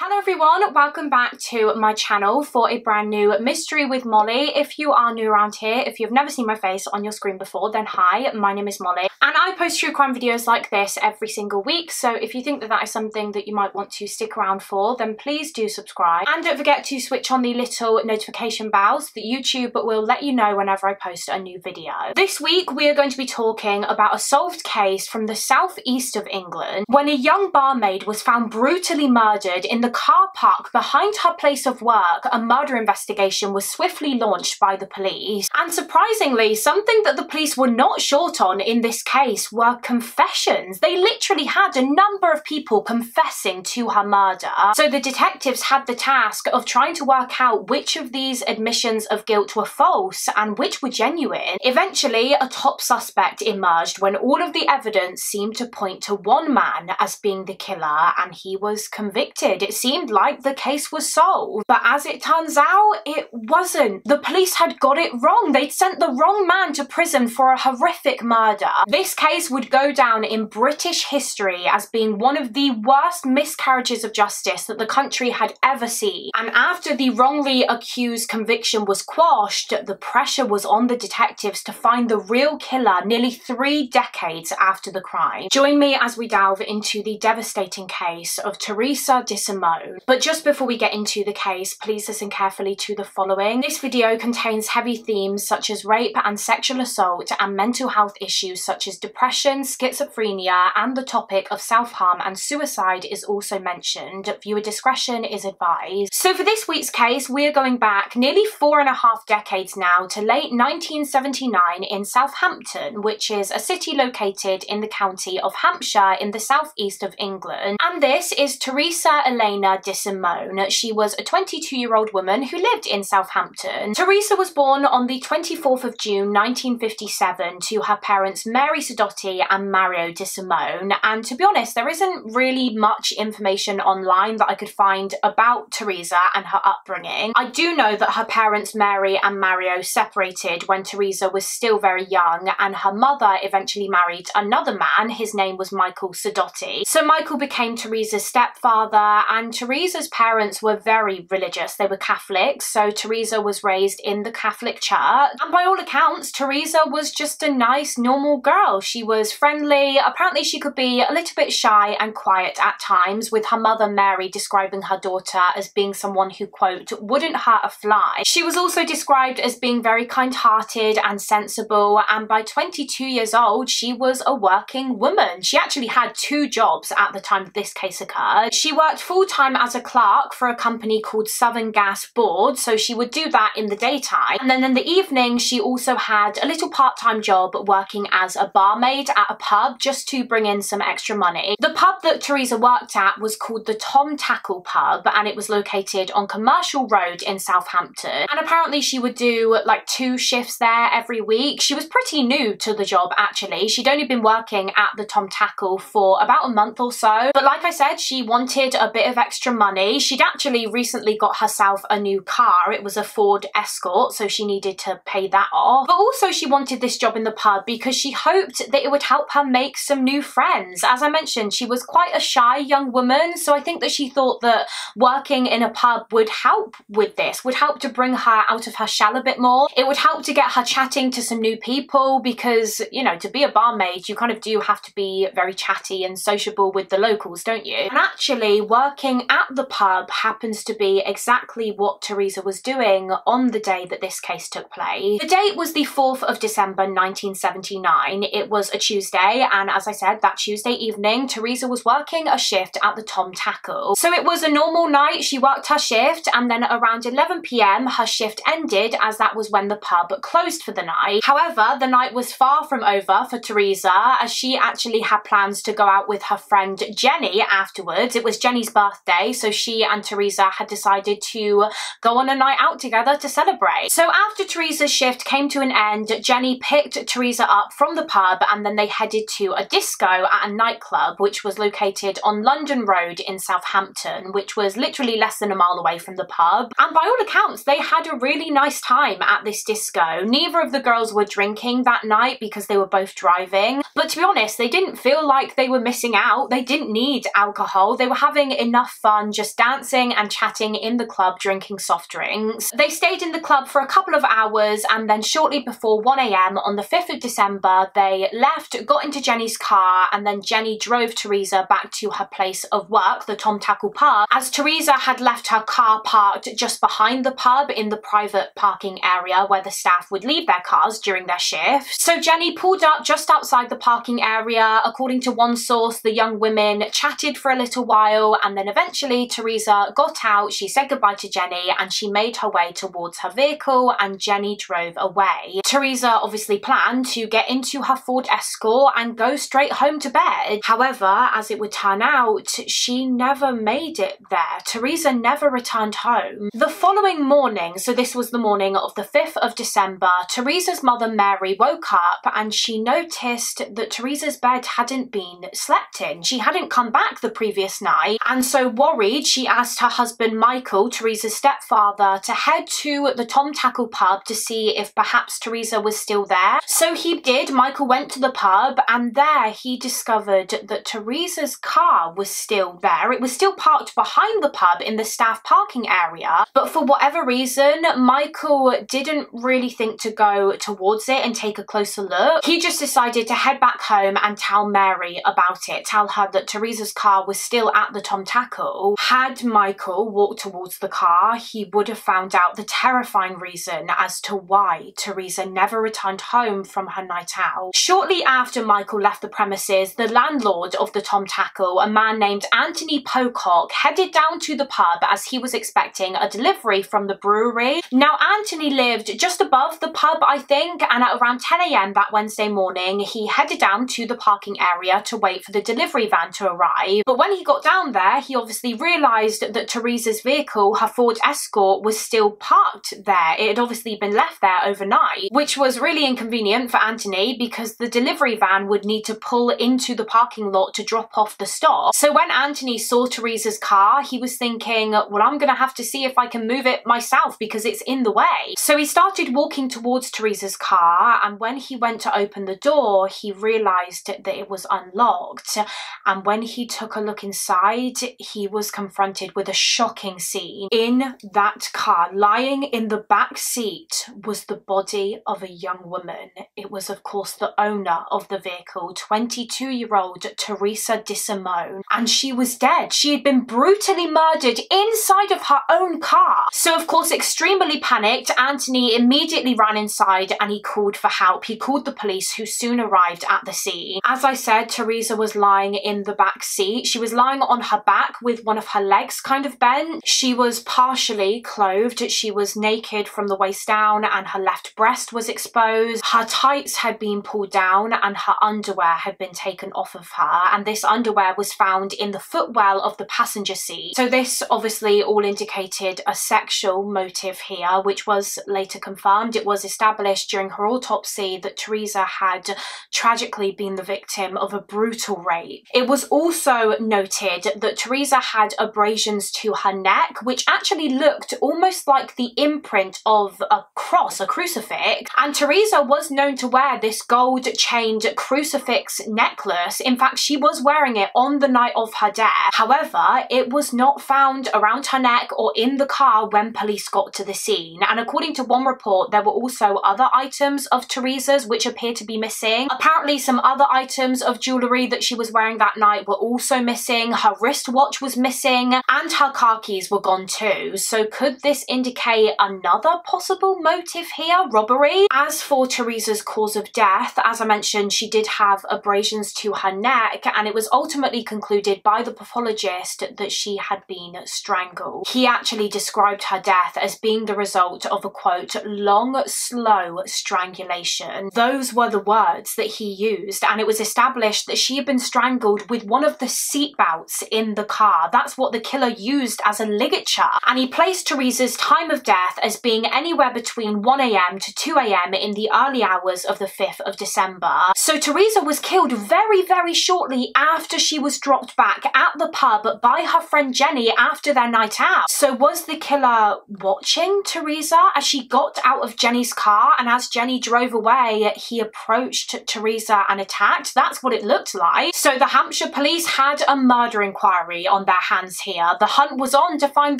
Hello everyone, welcome back to my channel for a brand new mystery with Mollie. If you are new around here, if you've never seen my face on your screen before, then hi, my name is Mollie and I post true crime videos like this every single week, so if you think that that is something that you might want to stick around for, then please do subscribe and don't forget to switch on the little notification bells that YouTube will let you know whenever I post a new video. This week we are going to be talking about a solved case from the southeast of England when a young barmaid was found brutally murdered in the car park behind her place of work. A murder investigation was swiftly launched by the police, and surprisingly, something that the police were not short on in this case were confessions. They literally had a number of people confessing to her murder, so the detectives had the task of trying to work out which of these admissions of guilt were false and which were genuine. Eventually, a top suspect emerged when all of the evidence seemed to point to one man as being the killer, and he was convicted. It seemed like the case was solved, but as it turns out, it wasn't. The police had got it wrong. They'd sent the wrong man to prison for a horrific murder. This case would go down in British history as being one of the worst miscarriages of justice that the country had ever seen. And after the wrongly accused conviction was quashed, the pressure was on the detectives to find the real killer nearly 3 decades after the crime. Join me as we delve into the devastating case of Teresa De Simone. But just before we get into the case, please listen carefully to the following. This video contains heavy themes such as rape and sexual assault and mental health issues such as depression, schizophrenia, and the topic of self-harm and suicide is also mentioned. Viewer discretion is advised. So for this week's case, we are going back nearly 4.5 decades now to late 1979 in Southampton, which is a city located in the county of Hampshire in the southeast of England. And this is Teresa De Simone. She was a 22-year-old woman who lived in Southampton. Teresa was born on the 24th of June 1957 to her parents Mary Sodotti and Mario De Simone, and to be honest, there isn't really much information online that I could find about Teresa and her upbringing. I do know that her parents Mary and Mario separated when Teresa was still very young, and her mother eventually married another man. His name was Michael Sodotti. So Michael became Teresa's stepfather, and Teresa's parents were very religious. They were Catholics, so Teresa was raised in the Catholic Church, and by all accounts, Teresa was just a nice, normal girl. She was friendly. Apparently she could be a little bit shy and quiet at times, with her mother Mary describing her daughter as being someone who, quote, wouldn't hurt a fly. She was also described as being very kind-hearted and sensible, and by 22 years old, she was a working woman. She actually had 2 jobs at the time that this case occurred. She worked full-time as a clerk for a company called Southern Gas Board, so she would do that in the daytime, and then in the evening she also had a little part-time job working as a barmaid at a pub just to bring in some extra money. The pub that Teresa worked at was called the Tom Tackle Pub, and it was located on Commercial Road in Southampton, and apparently she would do like 2 shifts there every week. She was pretty new to the job actually. She'd only been working at the Tom Tackle for about a month or so, but like I said, she wanted a bit of extra money. She'd actually recently got herself a new car. It was a Ford Escort, so she needed to pay that off. But also she wanted this job in the pub because she hoped that it would help her make some new friends. As I mentioned, she was quite a shy young woman, so I think that she thought that working in a pub would help with this, would help to bring her out of her shell a bit more. It would help to get her chatting to some new people because, you know, to be a barmaid, you kind of do have to be very chatty and sociable with the locals, don't you? And actually, working at the pub happens to be exactly what Teresa was doing on the day that this case took place. The date was the 4th of December 1979. It was a Tuesday, and as I said, that Tuesday evening, Teresa was working a shift at the Tom Tackle. So it was a normal night. She worked her shift, and then around 11 p.m. her shift ended, as that was when the pub closed for the night. However, the night was far from over for Teresa, as she actually had plans to go out with her friend Jenny afterwards. It was Jenny's birthday, so she and Teresa had decided to go on a night out together to celebrate. So after Teresa's shift came to an end, Jenny picked Teresa up from the pub, and then they headed to a disco at a nightclub which was located on London Road in Southampton, which was literally less than a mile away from the pub. And by all accounts, they had a really nice time at this disco. Neither of the girls were drinking that night because they were both driving, but to be honest, they didn't feel like they were missing out. They didn't need alcohol. They were having enough fun, just dancing and chatting in the club, drinking soft drinks. They stayed in the club for a couple of hours, and then shortly before 1 AM on the 5th of December, they left, got into Jenny's car, and then Jenny drove Teresa back to her place of work, the Tom Tackle pub, as Teresa had left her car parked just behind the pub in the private parking area where the staff would leave their cars during their shift. So Jenny pulled up just outside the parking area. According to one source, the young women chatted for a little while, and then eventually Teresa got out, she said goodbye to Jenny, and she made her way towards her vehicle, and Jenny drove away. Teresa obviously planned to get into her Ford Escort and go straight home to bed. However, as it would turn out, she never made it there. Teresa never returned home. The following morning, so this was the morning of the 5th of December, Teresa's mother Mary woke up and she noticed that Teresa's bed hadn't been slept in. She hadn't come back the previous night, and so worried, she asked her husband Michael, Teresa's stepfather, to head to the Tom Tackle pub to see if perhaps Teresa was still there. So he did. Michael went to the pub, and there he discovered that Teresa's car was still there. It was still parked behind the pub in the staff parking area, but for whatever reason, Michael didn't really think to go towards it and take a closer look. He just decided to head back home and tell Mary about it, tell her that Teresa's car was still at the Tom Tackle. Had Michael walked towards the car, he would have found out the terrifying reason as to why Teresa never returned home from her night out. Shortly after Michael left the premises, the landlord of the Tom Tackle, a man named Anthony Pocock, headed down to the pub as he was expecting a delivery from the brewery. Now, Anthony lived just above the pub, I think, and at around 10 AM that Wednesday morning, he headed down to the parking area to wait for the delivery van to arrive. But when he got down there, he obviously realised that Teresa's vehicle, her Ford Escort, was still parked there. It had obviously been left there overnight, which was really inconvenient for Anthony because the delivery van would need to pull into the parking lot to drop off the stock. So when Anthony saw Teresa's car, he was thinking, well, I'm gonna have to see if I can move it myself because it's in the way. So he started walking towards Teresa's car, and when he went to open the door, he realised that it was unlocked. And when he took a look inside, he was confronted with a shocking scene. In that car, lying in the back seat, was the body of a young woman. It was, of course, the owner of the vehicle, 22-year-old Teresa De Simone, and she was dead. She had been brutally murdered inside of her own car. So, of course, extremely panicked, Anthony immediately ran inside and he called for help. He called the police, who soon arrived at the scene. As I said, Teresa was lying in the back seat. She was lying on her back with one of her legs kind of bent. She was partially clothed. She was naked from the waist down and her left breast was exposed. Her tights had been pulled down and her underwear had been taken off of her, and this underwear was found in the footwell of the passenger seat. So this obviously all indicated a sexual motive here, which was later confirmed. It was established during her autopsy that Teresa had tragically been the victim of a brutal rape. It was also noted that Teresa had abrasions to her neck, which actually looked almost like the imprint of a cross, a crucifix, and Teresa was known to wear this gold-chained crucifix necklace. In fact, she was wearing it on the night of her death. However, it was not found around her neck or in the car when police got to the scene, and according to one report, there were also other items of Teresa's which appeared to be missing. Apparently, some other items of jewellery that she was wearing that night were also missing. Her wristwatch was missing, and her car keys were gone too. So could this indicate another possible motive here? Robbery? As for Teresa's cause of death, as I mentioned, she did have abrasions to her neck, and it was ultimately concluded by the pathologist that she had been strangled. He actually described her death as being the result of a, quote, long, slow strangulation. Those were the words that he used, and it was established that she had been strangled with one of the seatbelts in the car. That's what the killer used as a ligature, and he placed Teresa's time of death as being anywhere between 1 AM to 2 AM in the early hours of the 5th of December. So Teresa was killed very, very shortly after she was dropped back at the pub by her friend Jenny after their night out. So was the killer watching Teresa as she got out of Jenny's car, and as Jenny drove away, he approached Teresa and attacked? That's what it looked like. So the Hampshire police had a murder inquiry on on their hands here. The hunt was on to find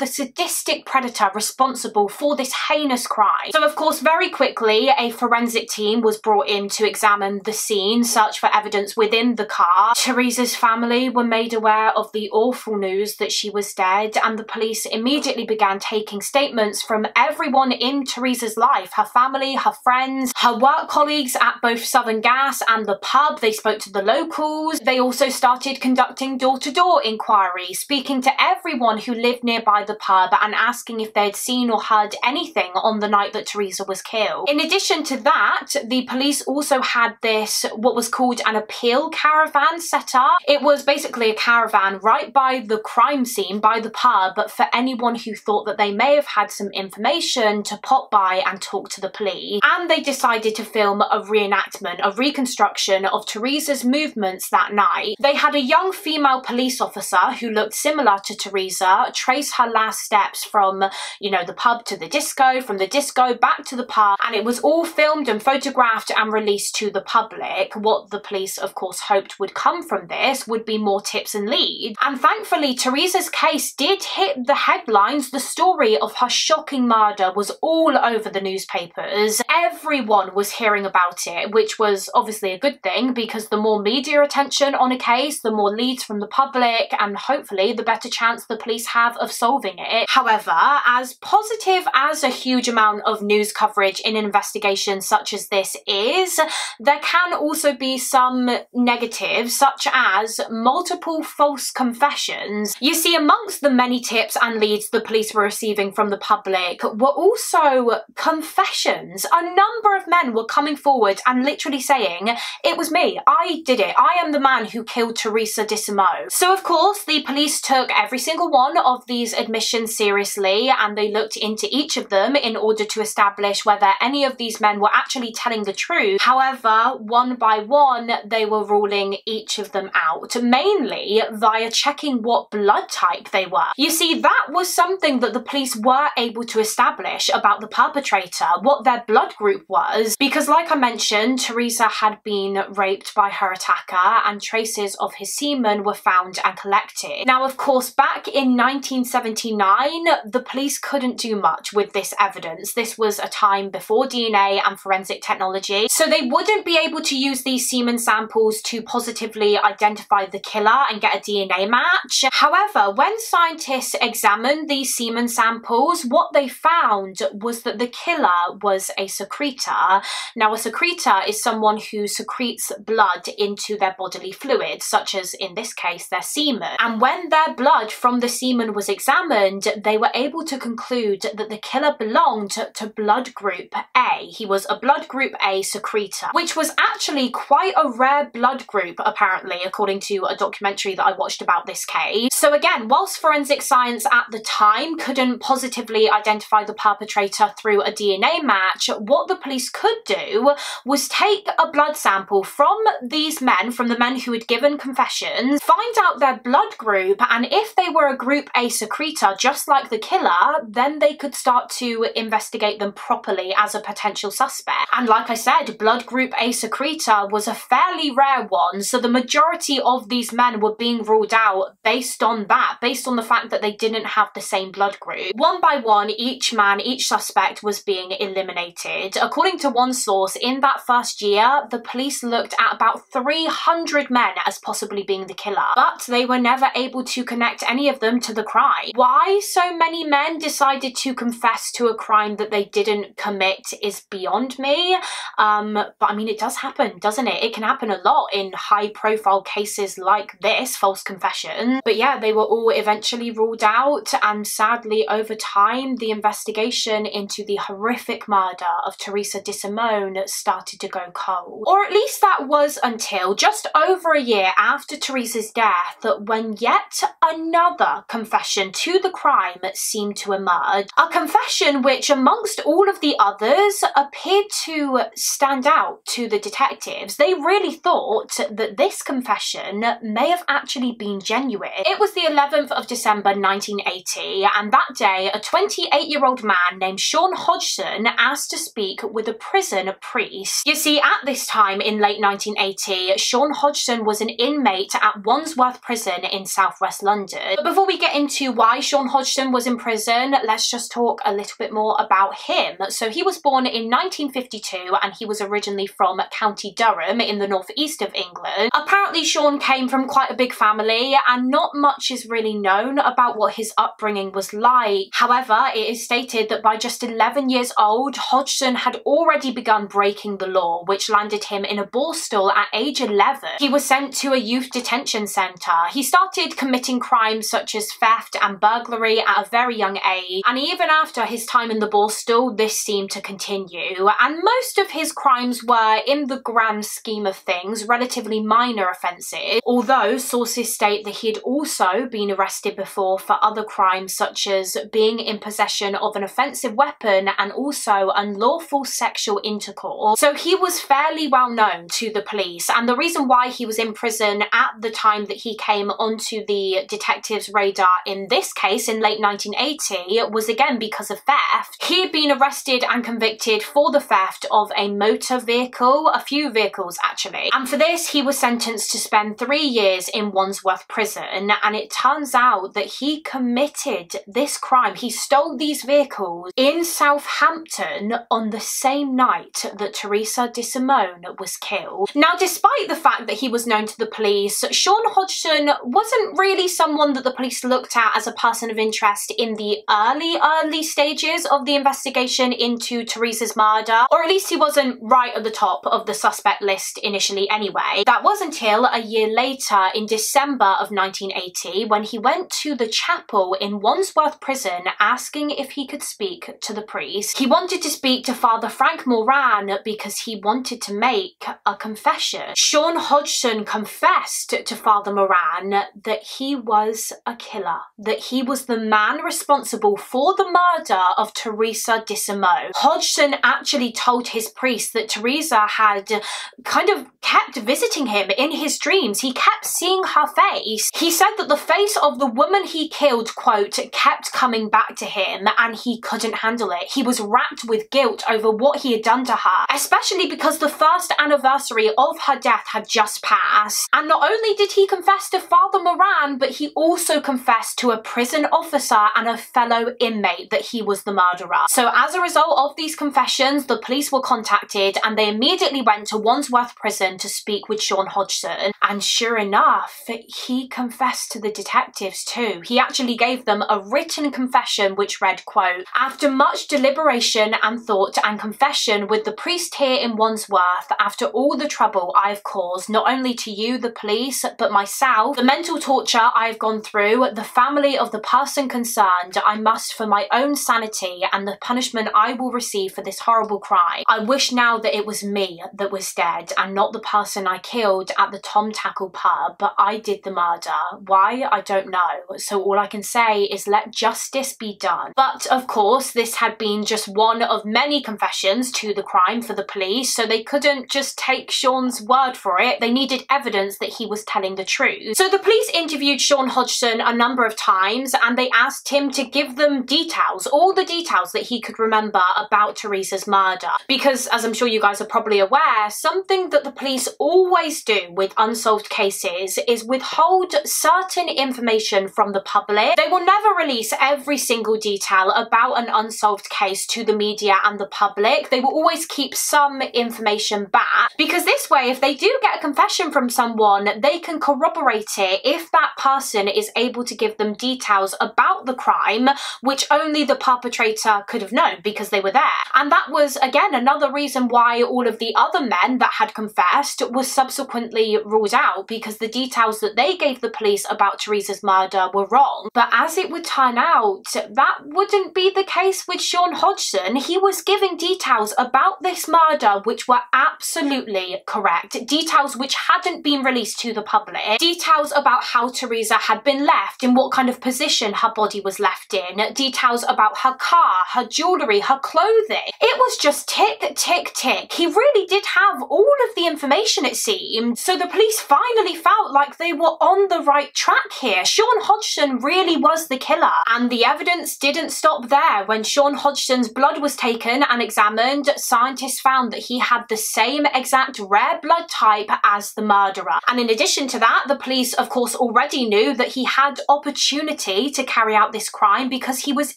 the sadistic predator responsible for this heinous crime. So of course, very quickly, a forensic team was brought in to examine the scene, search for evidence within the car. Teresa's family were made aware of the awful news that she was dead, and the police immediately began taking statements from everyone in Teresa's life, her family, her friends, her work colleagues at both Southern Gas and the pub. They spoke to the locals. They also started conducting door-to-door inquiries, speaking to everyone who lived nearby the pub and asking if they'd seen or heard anything on the night that Teresa was killed. In addition to that, the police also had this, what was called an appeal caravan set up. It was basically a caravan right by the crime scene, by the pub, but for anyone who thought that they may have had some information to pop by and talk to the police. And they decided to film a reenactment, a reconstruction of Teresa's movements that night. They had a young female police officer who looked similar to Teresa trace her last steps from, you know, the pub to the disco, from the disco back to the pub, and it was all filmed and photographed and released to the public. What the police, of course, hoped would come from this would be more tips and leads. And thankfully, Teresa's case did hit the headlines. The story of her shocking murder was all over the newspapers. Everyone was hearing about it, which was obviously a good thing, because the more media attention on a case, the more leads from the public, and hopefully the better chance the police have of solving it. However, as positive as a huge amount of news coverage in an investigation such as this is, there can also be some negatives, such as multiple false confessions. You see, amongst the many tips and leads the police were receiving from the public were also confessions. A number of men were coming forward and literally saying, "It was me, I did it, I am the man who killed Teresa De Simone." So of course, the police took every single one of these admissions seriously, and they looked into each of them in order to establish whether any of these men were actually telling the truth. However, one by one, they were ruling each of them out, mainly via checking what blood type they were. You see, that was something that the police were able to establish about the perpetrator, what their blood group was, because like I mentioned, Teresa had been raped by her attacker and traces of his semen were found and collected. Now, of course, back in 1979, the police couldn't do much with this evidence. This was a time before DNA and forensic technology, so they wouldn't be able to use these semen samples to positively identify the killer and get a DNA match. However, when scientists examined these semen samples, what they found was that the killer was a secretor. Now, a secretor is someone who secretes blood into their bodily fluids, such as in this case their semen. And when their blood from the semen was examined, they were able to conclude that the killer belonged to blood group A. He was a blood group A secretor, which was actually quite a rare blood group, apparently, according to a documentary that I watched about this case. So again, whilst forensic science at the time couldn't positively identify the perpetrator through a DNA match, what the police could do was take a blood sample from these men, from the men who had given confessions, find out their blood group, and if they were a group A secretor, just like the killer, then they could start to investigate them properly as a potential suspect. And like I said, blood group A secretor was a fairly rare one, so the majority of these men were being ruled out based on that, based on the fact that they didn't have the same blood group. One by one, each man, each suspect was being eliminated. According to one source, in that first year, the police looked at about 300 men as possibly being the killer, but they were never able to connect any of them to the crime. Why so many men decided to confess to a crime that they didn't commit is beyond me, but I mean, it does happen, doesn't it? It can happen a lot in high-profile cases like this, false confession. But yeah, they were all eventually ruled out, and sadly, over time, the investigation into the horrific murder of Teresa De Simone started to go cold. Or at least that was until just over a year after Teresa's death, when yet another confession to the crime seemed to emerge. A confession which, amongst all of the others, appeared to stand out to the detectives. They really thought that this confession may have actually been genuine. It was the 11th of December 1980, and that day a 28-year-old man named Sean Hodgson asked to speak with a prison priest. You see, at this time in late 1980, Sean Hodgson was an inmate at Wandsworth Prison in South southwest London. But before we get into why Sean Hodgson was in prison, let's just talk a little bit more about him. So he was born in 1952 and he was originally from County Durham in the northeast of England. Apparently Sean came from quite a big family and not much is really known about what his upbringing was like. However, it is stated that by just 11 years old, Hodgson had already begun breaking the law, which landed him in a Borstal at age 11. He was sent to a youth detention centre. He started committing crimes such as theft and burglary at a very young age, and even after his time in the Borstal, this seemed to continue. And most of his crimes were, in the grand scheme of things, relatively minor offences, although sources state that he had also been arrested before for other crimes such as being in possession of an offensive weapon and also unlawful sexual intercourse. So he was fairly well known to the police, and the reason why he was in prison at the time that he came onto the detectives' radar in this case in late 1980 was again because of theft. He had been arrested and convicted for the theft of a motor vehicle, a few vehicles actually, and for this he was sentenced to spend 3 years in Wandsworth prison. And it turns out that he committed this crime. He stole these vehicles in Southampton on the same night that Teresa De Simone was killed. Now, despite the fact that he was known to the police, Sean Hodgson wasn't really someone that the police looked at as a person of interest in the early stages of the investigation into Teresa's murder, or at least he wasn't right at the top of the suspect list initially anyway. That was until a year later, in December of 1980, when he went to the chapel in Wandsworth prison asking if he could speak to the priest. He wanted to speak to Father Frank Moran because he wanted to make a confession. Sean Hodgson confessed to Father Moran that he was a killer, that he was the man responsible for the murder of Teresa De Simone. Hodgson actually told his priest that Teresa had kind of kept visiting him in his dreams. He kept seeing her face. He said that the face of the woman he killed, quote, kept coming back to him and he couldn't handle it. He was racked with guilt over what he had done to her, especially because the first anniversary of her death had just passed. And not only did he confess to Father Moran, but he also confessed to a prison officer and a fellow inmate that he was the murderer. So as a result of these confessions, the police were contacted and they immediately went to Wandsworth prison to speak with Sean Hodgson. And sure enough, he confessed to the detectives too. He actually gave them a written confession which read, quote, "After much deliberation and thought and confession with the priest here in Wandsworth, after all the trouble I have caused, not only to you, the police, but myself, the mental torture I have gone through, the family of the person concerned, I must, for my own sanity and the punishment I will receive for this horrible crime, I wish now that it was me that was dead and not the person I killed at the Tom Tackle pub, but I did the murder. Why? I don't know. So all I can say is let justice be done." But of course, this had been just one of many confessions to the crime for the police, so they couldn't just take Sean's word for it. They needed evidence that he was telling the truth. So the police interviewed Sean Hodgson a number of times and they asked him to give them details, all the details that he could remember about Teresa's murder. Because, as I'm sure you guys are probably aware, something that the police always do with unsolved cases is withhold certain information from the public. They will never release every single detail about an unsolved case to the media and the public. They will always keep some information back, because this way, if they do get a confession from someone, they can corroborate it if that person is able to give them details about the crime, which only the perpetrator could have known because they were there. And that was, again, another reason why all of the other men that had confessed was subsequently ruled out, because the details that they gave the police about Teresa's murder were wrong. But as it would turn out, that wouldn't be the case with Sean Hodgson. He was giving details about this murder which were absolutely correct. Details which hadn't been released to the public. Details about how Teresa had been left, in what kind of position her body was left in. Details about her car, her jewellery, her clothing. It was just tick, tick, tick. He really did have all of the information, it seemed. So the police finally felt like they were on the right track here. Sean Hodgson really was the killer. And the evidence didn't stop there. When Sean Hodgson's blood was taken and examined, scientists found that he had the same exact rare blood type as the murderer. And in addition to that, the police, of course, already knew that he had opportunity to carry out this crime because he was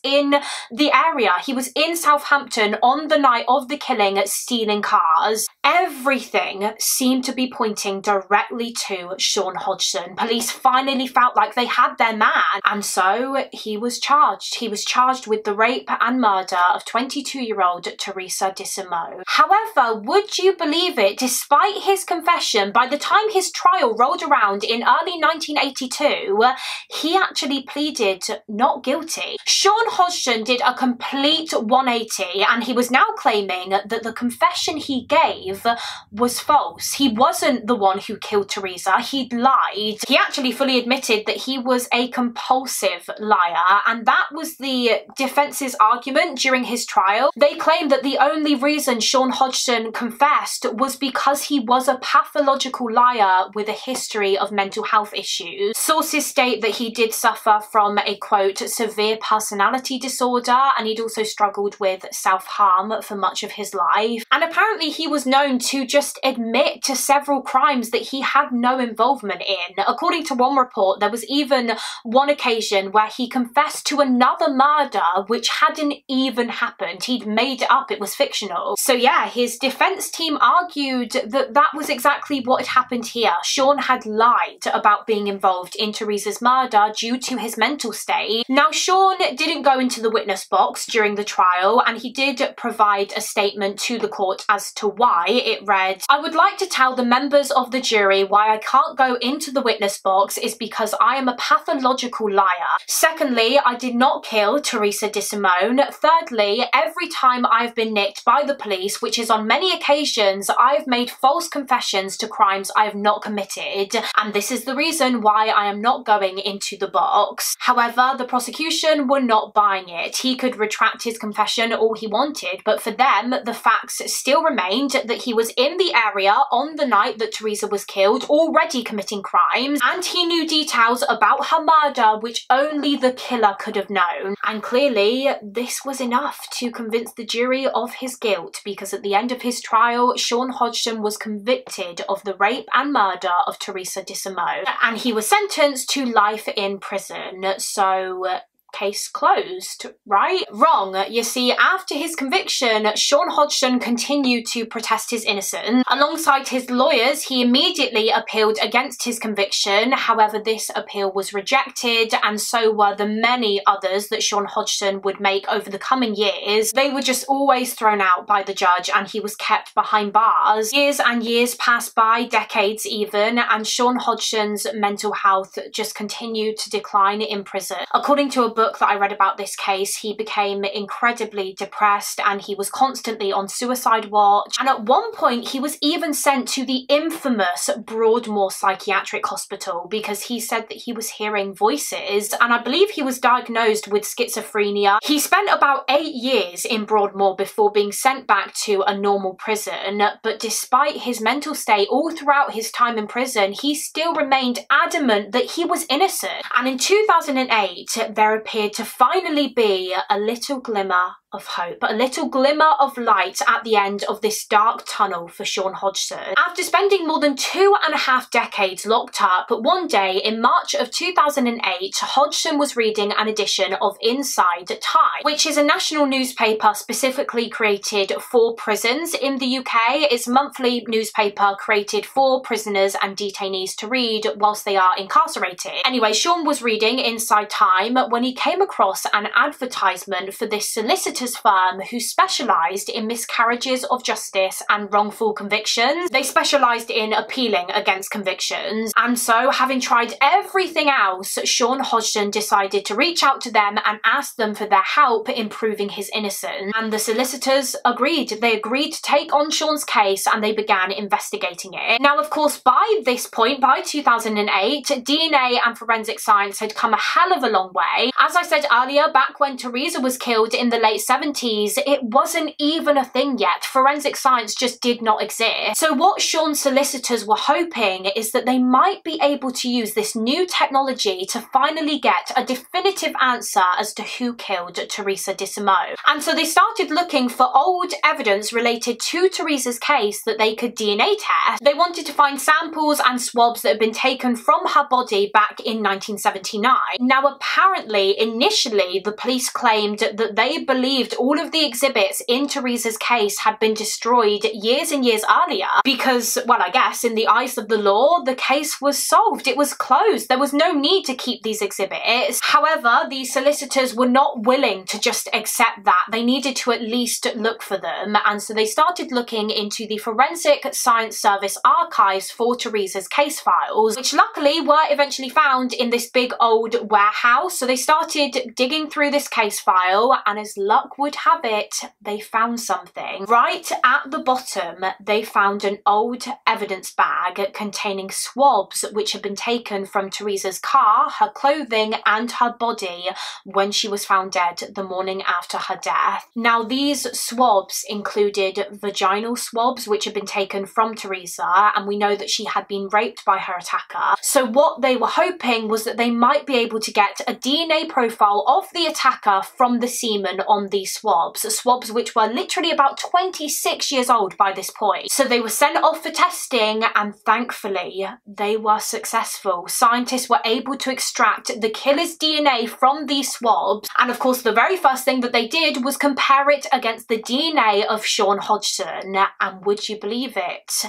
in the area. He was in Southampton on the night of the killing, stealing cars. Everything seemed to be pointing directly to Sean Hodgson. Police finally felt like they had their man, and so he was charged. He was charged with the rape and murder of 22-year-old Teresa De Simone. However, would you believe it, despite his confession, by the time his trial rolled around in early 1982, he actually pleaded not guilty. Sean Hodgson did a complete 180, and he was now claiming that the confession he gave was false. He wasn't the one who killed Teresa. He'd lied. He actually fully admitted that he was a compulsive liar, and that was the defense's argument during his trial. They claimed that the only reason Sean Hodgson confessed was because he was a pathological liar with a history of mental health issues. Sources state that he did suffer from a, quote, severe personality disorder, and he'd also struggled with self-harm for much of his life. And apparently he was known to just admit to several crimes that he had no involvement in. According to one report, there was even one occasion where he confessed to another murder which hadn't even happened. He'd made it up. It was fictional. So yeah, his defense team argued that that was exactly what had happened here. Sean had lied about being involved in Teresa's murder due to his mental state. Now, Sean didn't go into the witness box during the trial, and he did provide a statement to the court as to why. It read, "I would like to tell the members of the jury why I can't go into the witness box is because I am a pathological liar. Secondly, I did not kill Teresa De Simone. Thirdly, every time I've been nicked by the police, which is on many occasions, I've made false confessions to crimes I have not committed, and this is the reason why I am not going into the box." However, the prosecution were not buying it. He could retract his confession all he wanted, but for them, the facts still remained that he was in the area on the night that Teresa was killed, already committing crimes, and he knew details about her murder which only the killer could have known. And clearly, this was enough to convince the jury of his guilt, because at the end of his trial, Sean Hodgson was convicted of the rape and murder of Teresa De Simone, and he was sentenced to life in prison. So case closed, right? Wrong. You see, after his conviction, Sean Hodgson continued to protest his innocence. Alongside his lawyers, he immediately appealed against his conviction. However, this appeal was rejected, and so were the many others that Sean Hodgson would make over the coming years. They were just always thrown out by the judge, and he was kept behind bars. Years and years passed by, decades even, and Sean Hodgson's mental health just continued to decline in prison. According to a book that I read about this case, he became incredibly depressed, and he was constantly on suicide watch, and at one point he was even sent to the infamous Broadmoor Psychiatric Hospital because he said that he was hearing voices, and I believe he was diagnosed with schizophrenia. He spent about 8 years in Broadmoor before being sent back to a normal prison, but despite his mental state all throughout his time in prison, he still remained adamant that he was innocent. And in 2008, there appeared to finally be a little glimmer of hope, a little glimmer of light at the end of this dark tunnel for Sean Hodgson. After spending more than 2.5 decades locked up, one day in March of 2008, Hodgson was reading an edition of Inside Time, which is a national newspaper specifically created for prisons in the UK. It's a monthly newspaper created for prisoners and detainees to read whilst they are incarcerated. Anyway, Sean was reading Inside Time when he came across an advertisement for this solicitor's firm who specialised in miscarriages of justice and wrongful convictions. They specialised in appealing against convictions, and so, having tried everything else, Sean Hodgson decided to reach out to them and ask them for their help in proving his innocence, and the solicitors agreed. They agreed to take on Sean's case, and they began investigating it. Now, of course, by this point, by 2008, DNA and forensic science had come a hell of a long way. As I said earlier, back when Teresa was killed in the late 70s, 1970s, it wasn't even a thing yet. Forensic science just did not exist. So what Sean's solicitors were hoping is that they might be able to use this new technology to finally get a definitive answer as to who killed Teresa De Simone. And so they started looking for old evidence related to Teresa's case that they could DNA test. They wanted to find samples and swabs that had been taken from her body back in 1979. Now, apparently, initially, the police claimed that they believed all of the exhibits in Teresa's case had been destroyed years and years earlier because, well, I guess in the eyes of the law, the case was solved. It was closed. There was no need to keep these exhibits. However, the solicitors were not willing to just accept that. They needed to at least look for them, and so they started looking into the Forensic Science Service archives for Teresa's case files, which luckily were eventually found in this big old warehouse. So they started digging through this case file, and as luck would have it, they found something. Right at the bottom, they found an old evidence bag containing swabs which had been taken from Teresa's car, her clothing, and her body when she was found dead the morning after her death. Now, these swabs included vaginal swabs which had been taken from Teresa, and we know that she had been raped by her attacker. So what they were hoping was that they might be able to get a DNA profile of the attacker from the semen on these swabs which were literally about 26 years old by this point. So they were sent off for testing, and thankfully they were successful. Scientists were able to extract the killer's DNA from these swabs, and of course the very first thing that they did was compare it against the DNA of Sean Hodgson, and would you believe it?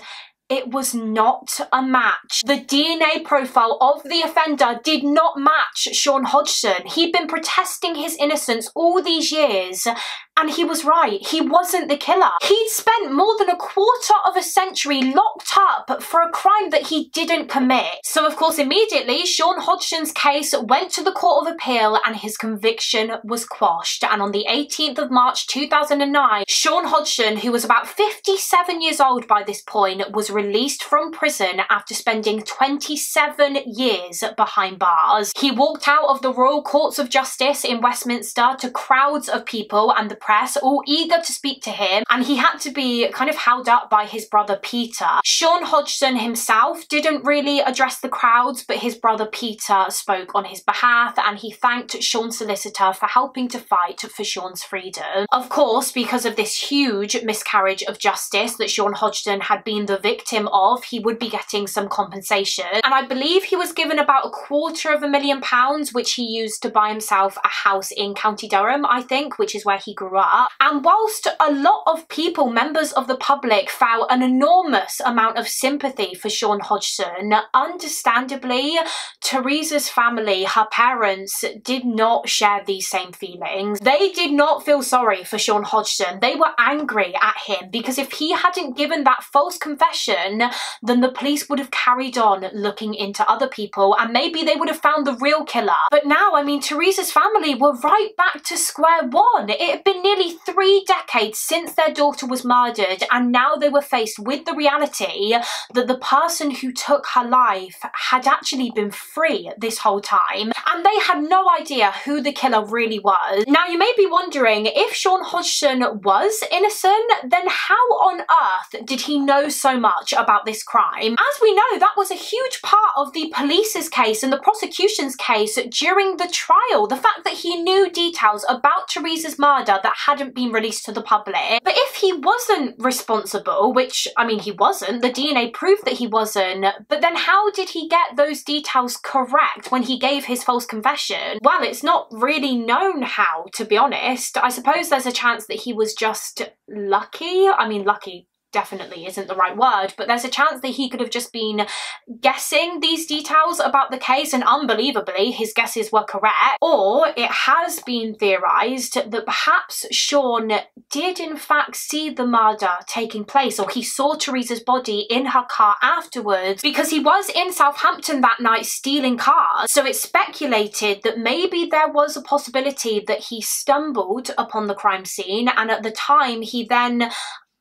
It was not a match. The DNA profile of the offender did not match Sean Hodgson. He'd been protesting his innocence all these years, and he was right. He wasn't the killer. He'd spent more than a quarter of a century locked up for a crime that he didn't commit. So of course immediately Sean Hodgson's case went to the Court of Appeal and his conviction was quashed. And on the 18th of March 2009, Sean Hodgson, who was about 57 years old by this point, was released from prison after spending 27 years behind bars. He walked out of the Royal Courts of Justice in Westminster to crowds of people and the press, all eager to speak to him, and he had to be kind of held up by his brother Peter. Sean Hodgson himself didn't really address the crowds, but his brother Peter spoke on his behalf, and he thanked Sean's solicitor for helping to fight for Sean's freedom. Of course, because of this huge miscarriage of justice that Sean Hodgson had been the victim of, he would be getting some compensation, and I believe he was given about £250,000, which he used to buy himself a house in County Durham, I think, which is where he grew up. And whilst a lot of people, members of the public, felt an enormous amount of sympathy for Sean Hodgson, understandably, Teresa's family, her parents, did not share these same feelings. They did not feel sorry for Sean Hodgson. They were angry at him because if he hadn't given that false confession, then the police would have carried on looking into other people and maybe they would have found the real killer. But now, I mean, Teresa's family were right back to square one. It had been nearly 3 decades since their daughter was murdered, and now they were faced with the reality that the person who took her life had actually been free this whole time, and they had no idea who the killer really was. Now, you may be wondering, if Sean Hodgson was innocent, then how on earth did he know so much about this crime? As we know, that was a huge part of the police's case and the prosecution's case during the trial, the fact that he knew details about Teresa's murder that hadn't been released to the public. But if he wasn't responsible, which, I mean, he wasn't, the DNA proved that he wasn't, but then how did he get those details correct when he gave his false confession? Well, it's not really known how, to be honest. I suppose there's a chance that he was just lucky. I mean, lucky definitely isn't the right word, but there's a chance that he could have just been guessing these details about the case and unbelievably his guesses were correct. Or it has been theorized that perhaps Sean did in fact see the murder taking place, or he saw Teresa's body in her car afterwards because he was in Southampton that night stealing cars. So it's speculated that maybe there was a possibility that he stumbled upon the crime scene and at the time he then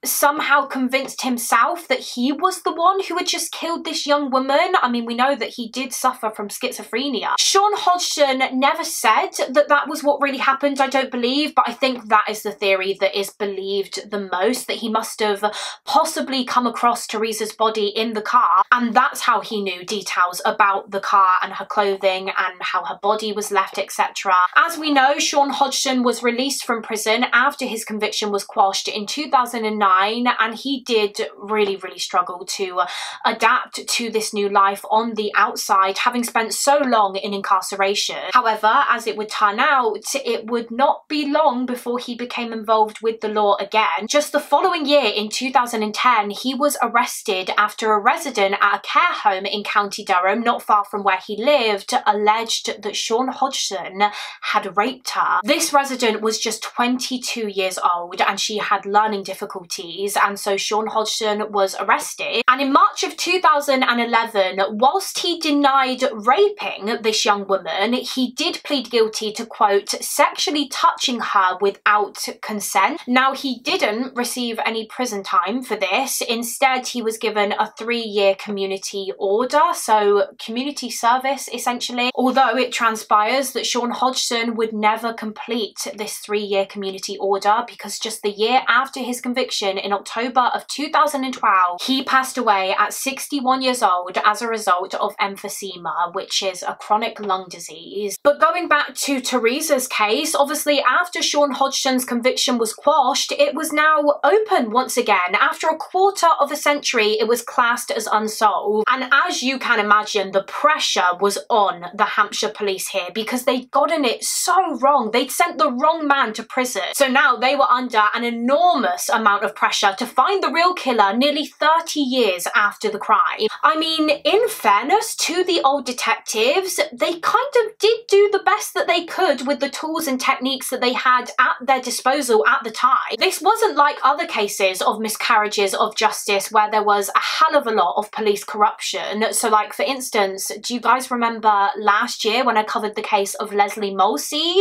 somehow convinced himself that he was the one who had just killed this young woman. I mean, we know that he did suffer from schizophrenia. Sean Hodgson never said that that was what really happened, I don't believe, but I think that is the theory that is believed the most, that he must have possibly come across Teresa's body in the car, and that's how he knew details about the car and her clothing and how her body was left, etc. As we know, Sean Hodgson was released from prison after his conviction was quashed in 2009, and he did really struggle to adapt to this new life on the outside, having spent so long in incarceration. However, as it would turn out, it would not be long before he became involved with the law again. Just the following year, in 2010, he was arrested after a resident at a care home in County Durham, not far from where he lived, alleged that Sean Hodgson had raped her. This resident was just 22 years old and she had learning difficulties, and so Sean Hodgson was arrested. And in March of 2011, whilst he denied raping this young woman, he did plead guilty to, quote, sexually touching her without consent. Now, he didn't receive any prison time for this. Instead, he was given a 3-year community order, so community service essentially, although it transpires that Sean Hodgson would never complete this 3-year community order because just the year after his conviction, in October of 2012, he passed away at 61 years old as a result of emphysema, which is a chronic lung disease. But going back to Teresa's case, obviously after Sean Hodgson's conviction was quashed, it was now open once again. After a quarter of a century, it was classed as unsolved. And as you can imagine, the pressure was on the Hampshire police here because they'd gotten it so wrong. They'd sent the wrong man to prison. So now they were under an enormous amount of pressure to find the real killer nearly 30 years after the crime. I mean, in fairness to the old detectives, they kind of did do the best that they could with the tools and techniques that they had at their disposal at the time. This wasn't like other cases of miscarriages of justice where there was a hell of a lot of police corruption. So like, for instance, do you guys remember last year when I covered the case of Leslie Mollie?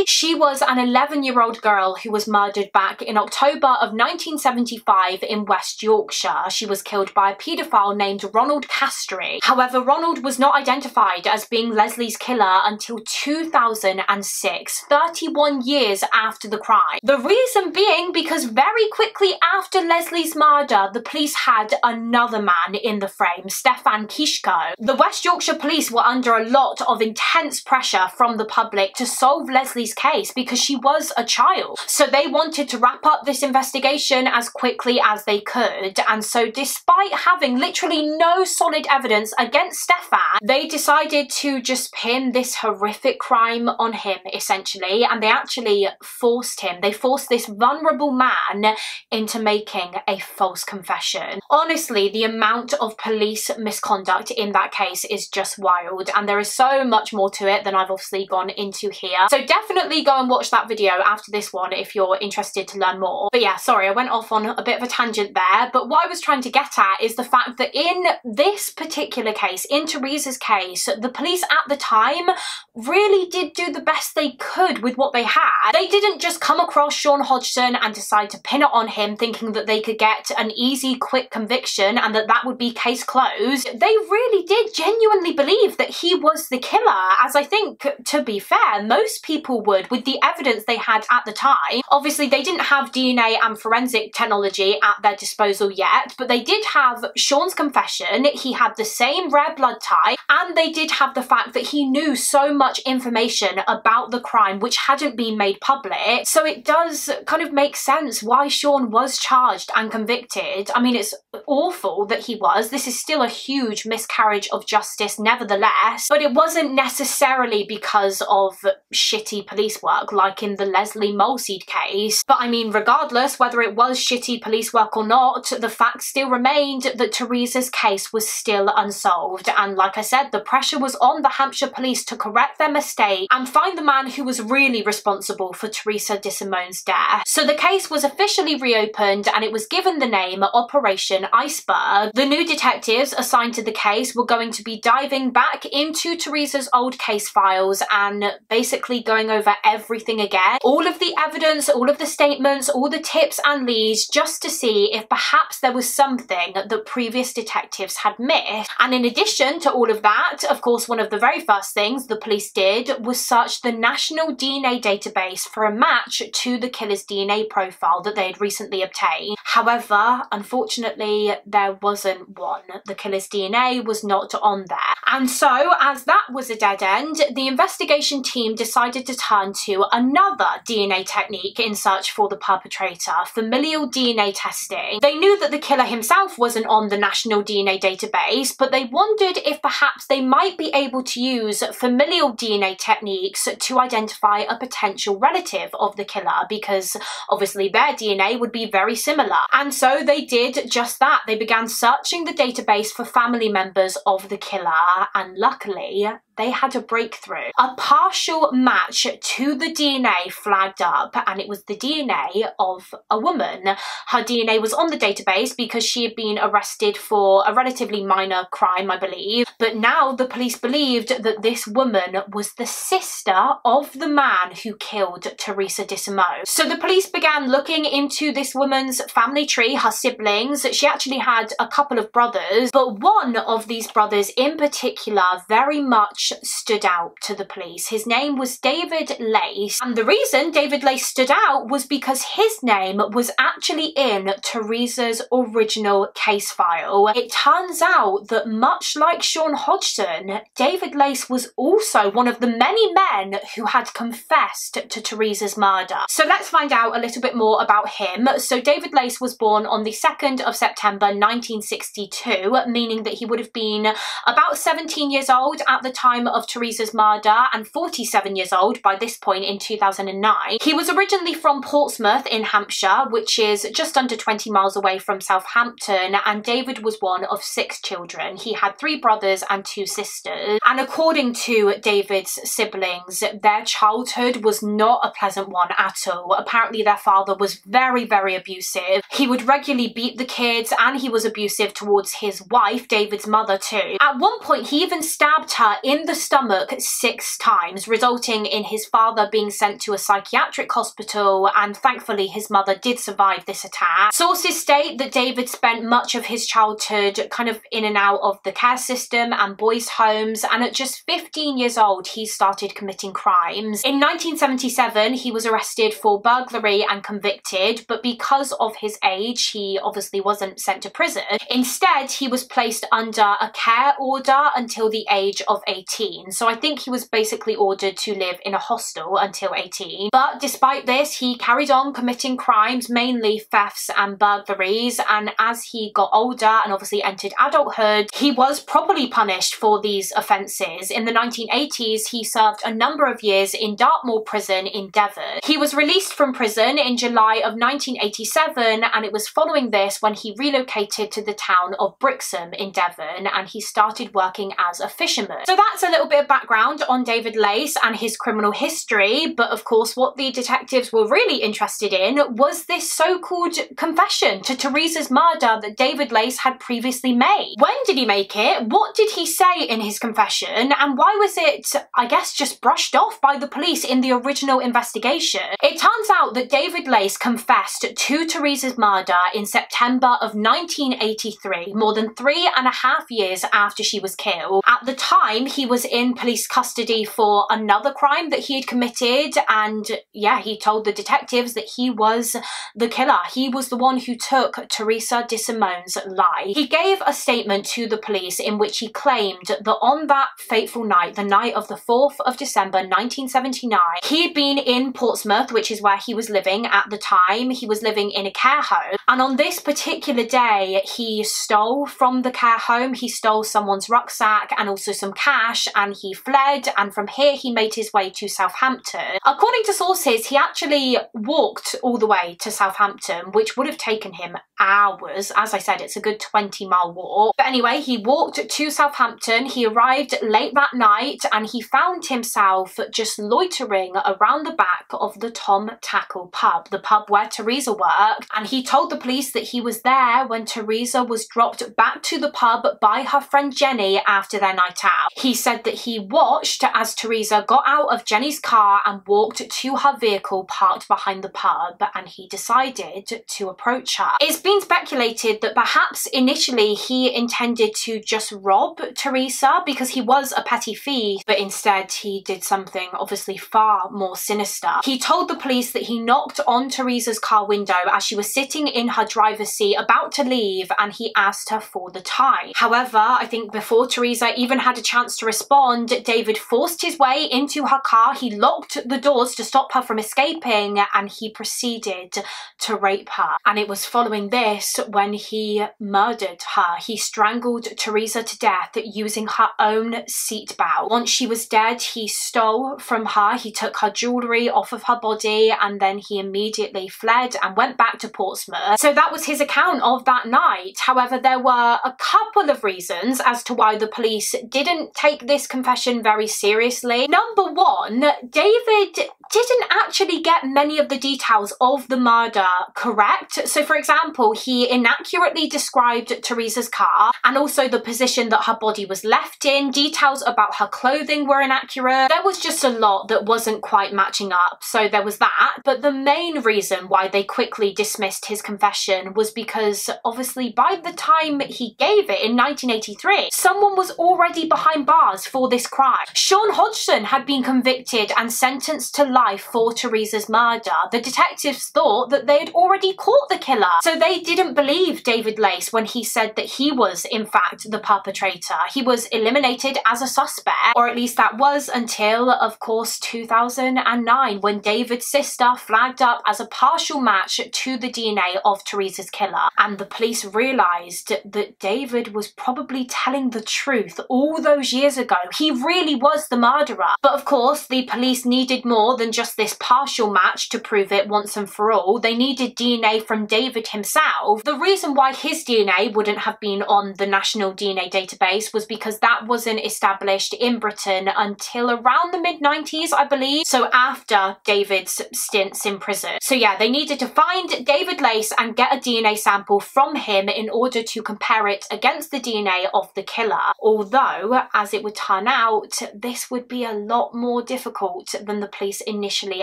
She was an 11-year-old girl who was murdered back in October of 1975 in West Yorkshire. She was killed by a paedophile named Ronald Castry. However, Ronald was not identified as being Leslie's killer until 2006, 31 years after the crime. The reason being because very quickly after Leslie's murder, the police had another man in the frame, Stefan Kiszko. The West Yorkshire police were under a lot of intense pressure from the public to solve Leslie's case because she was a child. So they wanted to wrap up this investigation as quickly as they could. And so despite having literally no solid evidence against Stefan, they decided to just pin this horrific crime on him, essentially, and they actually forced him. They forced this vulnerable man into making a false confession. Honestly, the amount of police misconduct in that case is just wild, and there is so much more to it than I've obviously gone into here. So definitely go and watch that video after this one if you're interested to learn more. But yeah, sorry, I went off on a bit of a tangent there, but what I was trying to get at is the fact that in this particular case, in Teresa's case, the police at the time really did do the best they could with what they had. They didn't just come across Sean Hodgson and decide to pin it on him thinking that they could get an easy, quick conviction and that would be case closed. They really did genuinely believe that he was the killer, as I think, to be fair, most people would with the evidence they had at the time. Obviously, they didn't have DNA and forensic technology at their disposal yet, but they did have Sean's confession. He had the same rare blood type, and they did have the fact that he knew so much information about the crime which hadn't been made public. So it does kind of make sense why Sean was charged and convicted. I mean, it's awful that he was. This is still a huge miscarriage of justice nevertheless, but it wasn't necessarily because of shitty police work like in the Leslie Mollie case. But I mean, regardless whether it was shitty police work or not, the fact still remained that Teresa's case was still unsolved, and like I said, the pressure was on the Hampshire police to correct their mistake and find the man who was really responsible for Teresa De Simone's death. So the case was officially reopened and it was given the name Operation Iceberg. The new detectives assigned to the case were going to be diving back into Teresa's old case files and basically going over everything again. All of the evidence, all of the statements, all the tips and leads, just just to see if perhaps there was something that previous detectives had missed. And in addition to all of that, of course, one of the very first things the police did was search the National DNA database for a match to the killer's DNA profile that they had recently obtained. However, unfortunately, there wasn't one. The killer's DNA was not on there. And so, as that was a dead end, the investigation team decided to turn to another DNA technique in search for the perpetrator: familial DNA testing. They knew that the killer himself wasn't on the National DNA database, but they wondered if perhaps they might be able to use familial DNA techniques to identify a potential relative of the killer, because obviously their DNA would be very similar. And so they did just that. They began searching the database for family members of the killer, and luckily they had a breakthrough. A partial match to the DNA flagged up, and it was the DNA of a woman. Her DNA was on the database because she had been arrested for a relatively minor crime, I believe, but now the police believed that this woman was the sister of the man who killed Teresa De Simone. So the police began looking into this woman's family tree, her siblings. She actually had a couple of brothers, but one of these brothers in particular very much stood out to the police. His name was David Lace, and the reason David Lace stood out was because his name was actually in Teresa's original case file. It turns out that much like Sean Hodgson, David Lace was also one of the many men who had confessed to Teresa's murder. So let's find out a little bit more about him. So David Lace was born on the 2nd of September 1962, meaning that he would have been about 17 years old at the time of Teresa's murder and 47 years old by this point in 2009. He was originally from Portsmouth in Hampshire, which is just under 20 miles away from Southampton, and David was one of 6 children. He had 3 brothers and 2 sisters, and according to David's siblings, their childhood was not a pleasant one at all. Apparently their father was very, very abusive. He would regularly beat the kids, and he was abusive towards his wife, David's mother, too. At one point he even stabbed her in the stomach 6 times, resulting in his father being sent to a psychiatric hospital, and thankfully his mother did survive this attack. Sources state that David spent much of his childhood kind of in and out of the care system and boys' homes, and at just 15 years old he started committing crimes. In 1977 he was arrested for burglary and convicted, but because of his age he obviously wasn't sent to prison. Instead he was placed under a care order until the age of 18. So I think he was basically ordered to live in a hostel until 18. But despite this, he carried on committing crimes, mainly thefts and burglaries, and as he got older and obviously entered adulthood, he was properly punished for these offences. In the 1980s, he served a number of years in Dartmoor Prison in Devon. He was released from prison in July of 1987, and it was following this when he relocated to the town of Brixham in Devon, and he started working as a fisherman. So that's a little bit of background on David Lace and his criminal history, but of course what the detectives were really interested in was this so-called confession to Teresa's murder that David Lace had previously made. When did he make it? What did he say in his confession? And why was it, I guess, just brushed off by the police in the original investigation? It turns out that David Lace confessed to Teresa's murder in September of 1983, more than 3.5 years after she was killed. At the time, he was in police custody for another crime that he had committed, and yeah, he told the detectives that he was the killer. He was the one who took Teresa De Simone's life. He gave a statement to the police in which he claimed that on that fateful night, the night of the 4th of December 1979, he had been in Portsmouth, which is where he was living at the time. He was living in a care home, and on this particular day he stole from the care home. He stole someone's rucksack and also some cash, and he fled, and from here he made his way to Southampton. According to sources, he actually walked all the way to Southampton, which would have taken him hours. As I said, it's a good 20-mile walk. But anyway, he walked to Southampton. He arrived late that night and he found himself just loitering around the back of the Tom Tackle pub, the pub where Teresa worked, and he told the police that he was there when Teresa was dropped back to the pub by her friend Jenny after their night out. He said that he watched as Teresa got out of Jenny's car and walked to her vehicle parked behind the pub, and he decided to approach her. It's been speculated that perhaps initially he intended to just rob Teresa because he was a petty thief, but instead he did something obviously far more sinister. He told the police that he knocked on Teresa's car window as she was sitting in her driver's seat about to leave, and he asked her for the time. However, I think before Teresa even had a chance to respond, David forced his way into her car. He locked the doors to stop her from escaping, and he proceeded to rape her. And it was following this when he murdered her. He strangled Teresa to death using her own seatbelt. Once she was dead, he stole from her. He took her jewellery off of her body, and then he immediately fled and went back to Portsmouth. So that was his account of that night. However, there were a couple of reasons as to why the police didn't take this confession very seriously. Number one, David didn't actually get many of the details of the murder correct. So for example, he inaccurately described Teresa's car and also the position that her body was left in. Details about her clothing were inaccurate. There was just a lot that wasn't quite matching up, so there was that. But the main reason why they quickly dismissed his confession was because obviously by the time he gave it in 1983, someone was already behind bars for this crime. Sean Hodgson had been convicted and sentenced to life for Teresa's murder. The detectives thought that they had already caught the killer, so they didn't believe David Lace when he said that he was in fact the perpetrator. He was eliminated as a suspect, or at least that was until, of course, 2009, when David's sister flagged up as a partial match to the DNA of Teresa's killer, and the police realised that David was probably telling the truth all those years ago. He really was the murderer. But of course, the police needed more than just this partial match to prove it once and for all. They needed DNA from David himself. The reason why his DNA wouldn't have been on the national DNA database was because that wasn't established in Britain until around the mid-90s, I believe, so after David's stints in prison. So yeah, they needed to find David Lace and get a DNA sample from him in order to compare it against the DNA of the killer. Although, as it would turn out, this would be a lot more difficult than the police initially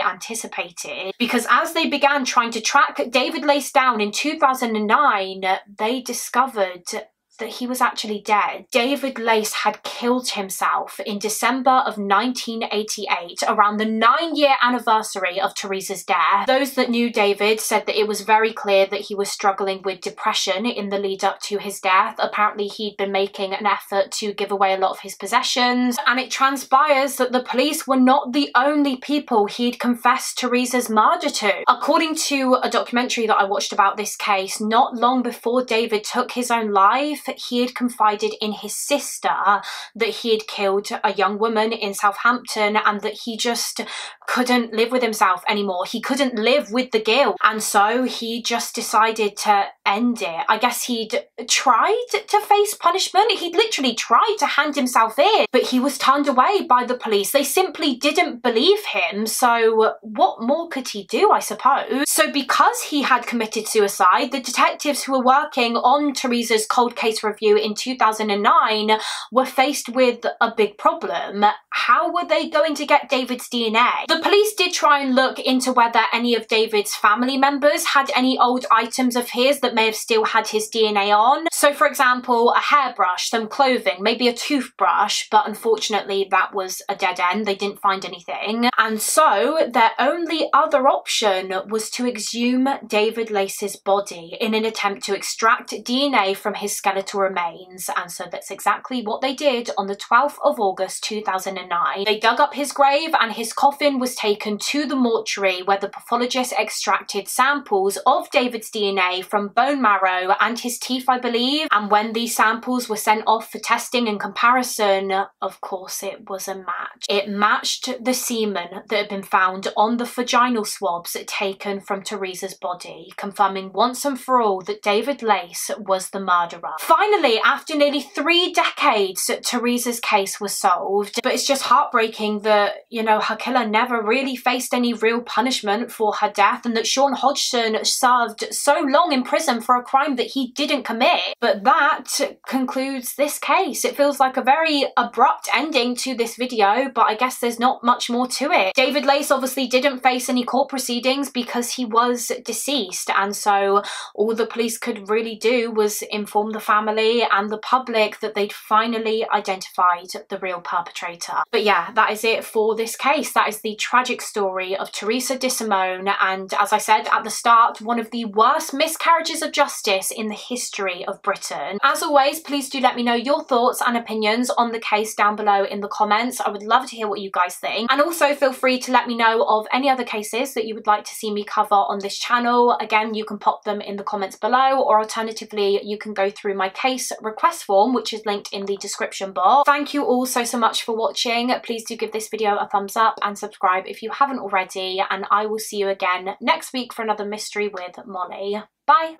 anticipated, because as they began trying to track David Lace down in 2009, they discovered that he was actually dead. David Lace had killed himself in December of 1988, around the 9-year anniversary of Teresa's death. Those that knew David said that it was very clear that he was struggling with depression in the lead up to his death. Apparently he'd been making an effort to give away a lot of his possessions, and it transpires that the police were not the only people he'd confessed Teresa's murder to. According to a documentary that I watched about this case, not long before David took his own life, he had confided in his sister that he had killed a young woman in Southampton and that he just couldn't live with himself anymore. He couldn't live with the guilt, and so he just decided to end it. I guess he'd tried to face punishment. He'd literally tried to hand himself in, but he was turned away by the police. They simply didn't believe him, so what more could he do, I suppose? So because he had committed suicide, the detectives who were working on Teresa's cold case review in 2009 were faced with a big problem. How were they going to get David's DNA? The police did try and look into whether any of David's family members had any old items of his that may have still had his DNA on. So for example, a hairbrush, some clothing, maybe a toothbrush, but unfortunately that was a dead end. They didn't find anything. And so their only other option was to exhume David Lace's body in an attempt to extract DNA from his skeletal remains, and so that's exactly what they did on the 12th of August 2009. They dug up his grave and his coffin was taken to the mortuary, where the pathologist extracted samples of David's DNA from bone marrow and his teeth, I believe, and when these samples were sent off for testing and comparison, of course it was a match. It matched the semen that had been found on the vaginal swabs taken from Teresa's body, confirming once and for all that David Lace was the murderer. Finally, after nearly 3 decades, Teresa's case was solved, but it's just heartbreaking that, you know, her killer never really faced any real punishment for her death, and that Sean Hodgson served so long in prison for a crime that he didn't commit. But that concludes this case. It feels like a very abrupt ending to this video, but I guess there's not much more to it. David Lace obviously didn't face any court proceedings because he was deceased, and so all the police could really do was inform the family and the public that they'd finally identified the real perpetrator. But yeah, that is it for this case. That is the tragic story of Teresa De Simone, and as I said at the start, one of the worst miscarriages of justice in the history of Britain. As always, please do let me know your thoughts and opinions on the case down below in the comments. I would love to hear what you guys think, and also feel free to let me know of any other cases that you would like to see me cover on this channel. Again, you can pop them in the comments below, or alternatively you can go through my case request form, which is linked in the description box. Thank you all so much for watching. Please do give this video a thumbs up and subscribe if you haven't already, and I will see you again next week for another mystery with Mollie. Bye!